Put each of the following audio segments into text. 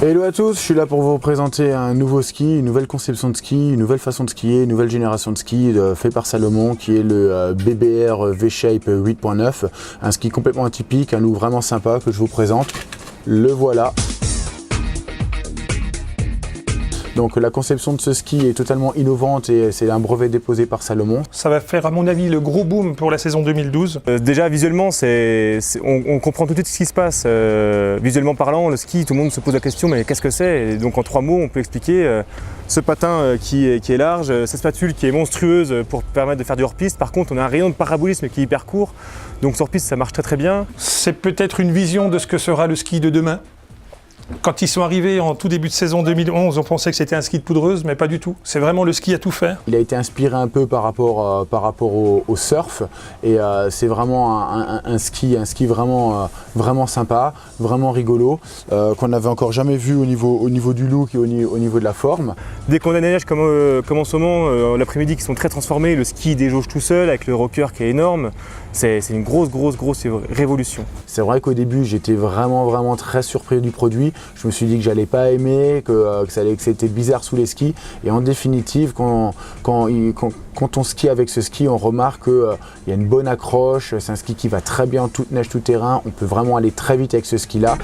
Hello à tous, je suis là pour vous présenter un nouveau ski, une nouvelle conception de ski, une nouvelle façon de skier, une nouvelle génération de ski fait par Salomon qui est le BBR V-Shape 8.9, un ski complètement atypique, un look vraiment sympa que je vous présente. Le voilà. Donc la conception de ce ski est totalement innovante et c'est un brevet déposé par Salomon. Ça va faire à mon avis le gros boom pour la saison 2012. Déjà visuellement, on comprend tout de suite ce qui se passe. Visuellement parlant, le ski, tout le monde se pose la question mais qu'est-ce que c'est? Et donc en 3 mots, on peut expliquer ce patin qui est large, cette spatule qui est monstrueuse pour permettre de faire du hors-piste. Par contre, on a un rayon de parabolisme qui est hyper court. Donc sur hors-piste, ça marche très très bien. C'est peut-être une vision de ce que sera le ski de demain. Quand ils sont arrivés en tout début de saison 2011, on pensait que c'était un ski de poudreuse, mais pas du tout. C'est vraiment le ski à tout faire. Il a été inspiré un peu par rapport au surf et c'est vraiment un ski vraiment sympa, vraiment rigolo, qu'on n'avait encore jamais vu au niveau du look et au niveau de la forme. Dès qu'on a des neiges comme en ce moment, l'après-midi qui sont très transformés, le ski déjauge tout seul avec le rocker qui est énorme. C'est une grosse révolution. C'est vrai qu'au début, j'étais vraiment très surpris du produit. Je me suis dit que j'allais pas aimer, que c'était bizarre sous les skis. Et en définitive, quand on skie avec ce ski, on remarque qu'il y a une bonne accroche. C'est un ski qui va très bien en toute neige, tout terrain. On peut vraiment aller très vite avec ce ski-là.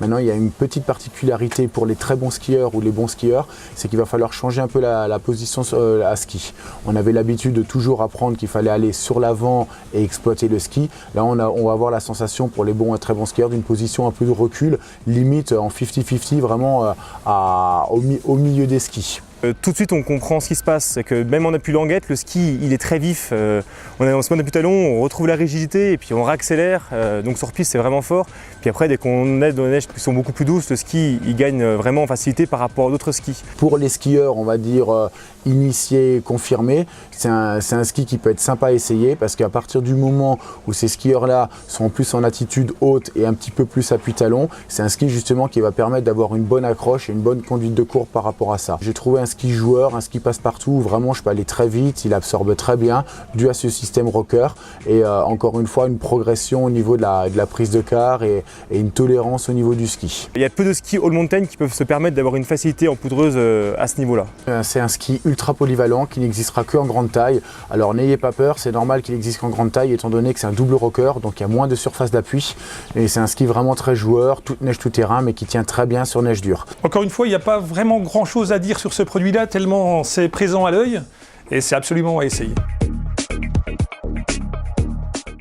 Maintenant, il y a une petite particularité pour les très bons skieurs ou les bons skieurs, c'est qu'il va falloir changer un peu la position à ski. On avait l'habitude de toujours apprendre qu'il fallait aller sur l'avant et exploiter le ski. Là, on va avoir la sensation pour les bons et très bons skieurs d'une position un peu de recul, limite en 50-50, vraiment au milieu des skis. Tout de suite on comprend ce qui se passe, c'est que même en appui languette, le ski il est très vif, on se met en appui talon, on retrouve la rigidité et puis on réaccélère, donc sur piste c'est vraiment fort. Puis après dès qu'on est dans les neiges qui sont beaucoup plus douces, le ski il gagne vraiment en facilité par rapport à d'autres skis. Pour les skieurs on va dire initiés, confirmés, c'est un ski qui peut être sympa à essayer parce qu'à partir du moment où ces skieurs là sont plus en attitude haute et un petit peu plus appui talon, c'est un ski justement qui va permettre d'avoir une bonne accroche et une bonne conduite de courbe par rapport à ça. J'ai trouvé un ski joueur, un ski passe-partout, vraiment je peux aller très vite, il absorbe très bien dû à ce système rocker et encore une fois une progression au niveau de la prise de quart et une tolérance au niveau du ski. Il y a peu de skis all mountain qui peuvent se permettre d'avoir une facilité en poudreuse à ce niveau-là. C'est un ski ultra polyvalent qui n'existera qu'en grande taille. Alors n'ayez pas peur, c'est normal qu'il existe qu'en grande taille étant donné que c'est un double rocker, donc il y a moins de surface d'appui et c'est un ski vraiment très joueur, toute neige tout terrain mais qui tient très bien sur neige dure. Encore une fois, il n'y a pas vraiment grand chose à dire sur ce produit-là tellement c'est présent à l'œil et c'est absolument à essayer.